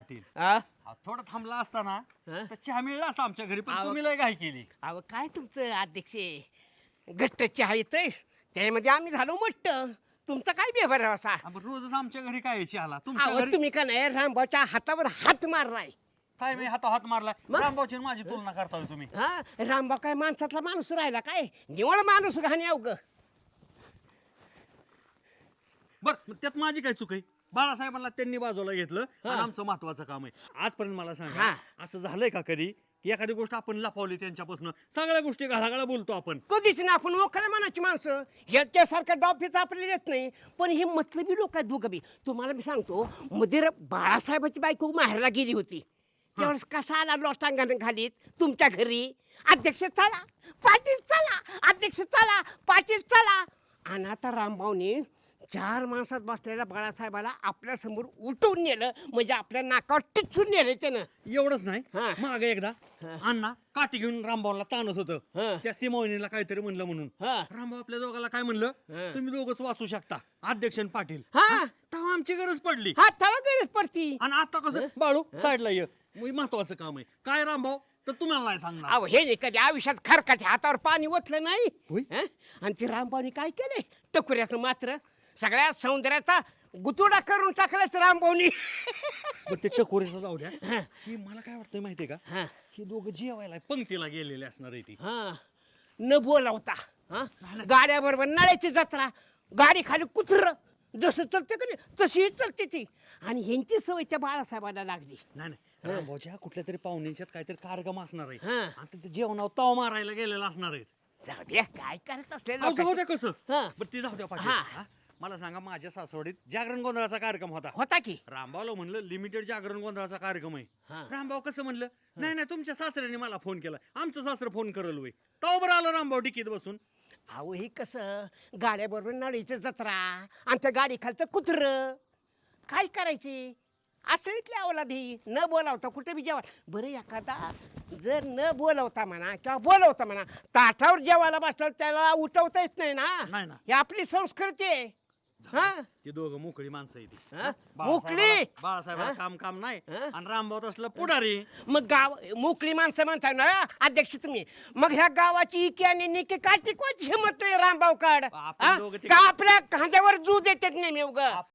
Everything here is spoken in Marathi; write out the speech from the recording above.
पाटील आ? थोडं थांबला असता ना हं? तर चहा मिळला असता आमच्या घरी पण आव- तुम्ही लय घाई केली. अहो काय तुमचं अध्यक्ष घट्ट चहा येतंय त्यामध्ये आम्ही झालो मट्ट तुमचा काय व्यवहार आहे असा आपण रोजच आमच्या घरी काय चहाला तुमच्या अहो घरी तुम्ही का नाही रामभाऊच्या हातावर हात मारलाय काय मी हात मारलाय मग? रामभाऊची आणि माझी तुलना करताय तुम्ही. हा रामभाऊ काय माणसातला माणूस राहिला काय निवळ माणूस घाणे अवघ बर मग त्यात माझी काय चूक आहे. बाळासाहेबांना त्यांनी बाजूला घेतलं आणि आमचं महत्वाचं काम आहे. आजपर्यंत मला सांगा हा. असं झालंय का कधी की एखादी गोष्ट आपण लपवली त्यांच्यापासून सगळ्या गोष्टी घालाघाला बोलतो आपण. कधीच ना आपण मोकळ्या मनाची माणसं ह्याच्यासारखं डॉफीच आपल्याला येत नाही पण हे मतलबी लोक आहेत दोघं बी तुम्हाला मी सांगतो मध्ये बाळासाहेबाची बायको माहेरला गेली होती त्यावेळेस कसा आला लोटांगण घालीत तुमच्या घरी अध्यक्ष चला पाटील चला अध्यक्ष चला पाटील चला आणि आता रामभाऊने 4 माणसात बसलेल्या बाळासाहेबाला आपल्या समोर उठवून नेलं म्हणजे आपल्या नाकावर टिचून नेलं त्यानं एवढंच नाही हा. मागे एकदा हा. अण्णा काठी घेऊन रामभाऊला ताणत होतं हा. त्या सीमावणीला काहीतरी म्हणलं म्हणून हा. रामभाऊ आपल्या दोघाला काय म्हणलं हा. तुम्ही दोघंच वाचू शकता अध्यक्ष आणि पाटील. हा. तेव्हा आमची गरज पडली हा तवा गरज पडती आणि आता कसं बाळू साईडला ये मग महत्वाचं काम आहे काय रामभाऊ तर तुम्हाला नाही सांगणार. अहो हे नाही कधी आयुष्यात खरकाच्या हातावर पाणी ओतलं नाही होय? हं? आणि ते रामभाऊनी काय केलंय टकुऱ्याचं मात्र सगळ्या सौंदर्याचा गुतुडा करून टाकलाच रामभाऊनी पण ते टकोरीचं जाऊ द्या ही मला काय वाटतंय माहितीये का हं. ही दोघं जेवायला पंक्तीला गेलेले असणार आहे ती. हा न बोलावता गाड्या बरोबर नळ्याची जत्रा गाडी खाली कुत्र जसं चलते का नाही तशीही चलते ती आणि ह्यांची सवय त्या बाळासाहेबांना लागली नाही नाही रामभाऊच्या कुठल्या तरी पाहुण्यांच्यात काहीतरी कार्यक्रम असणार आहे हं. आणि ते जेवणावर ताव मारायला गेलेला असणार आहे. जाऊ द्या काय करत असले अहो, जाऊ द्या कसं हं. बरं ते जाऊ द्या पाटील. हा. हा? मला सांगा माझ्या सासवडीत जागरण गोंधळाचा कार्यक्रम होता. होता की रामभाऊला म्हणलं लिमिटेड जागरण गोंधळाचा कार्यक्रम आहे. हा. रामभाऊ कसं म्हणलं नाही नाही तुमच्या सासऱ्याने मला फोन केला आमचं सासरं फोन करल वय तो बरं आलं रामभाऊ टिकीत बसून. अहो हे कसं गाड्या बरोबर नळीची जत्रा आणि त्या गाडी खालचं कुत्र काय करायची असं इथल्या अवलादी न बोलावता कुठे बी जेवा बरं एखादा जर न बोलवता म्हणा किंवा बोलवता म्हणा ताटावर जेवायला बसल्यावर त्याला उठवता येत नाही नाही ना ना. ही आपली संस्कृती आहे हा ती दोघं मोकळी माणसं आहे ती. हा? बाळासाहेबाला- मोकळी? बाळासाहेबाला हा? काम नाही हा? आणि रामभाऊ तसलं पुढारी. मग गाव मोकळी माणसं म्हणताय ना अध्यक्ष तुम्ही मग ह्या गावाची इकी आणि निकी काय टिकवायची हिंमत आहे रामभाऊ काढ आपण दोघं ते- का आपल्या खांद्यावर जू देतात नेहमी उगा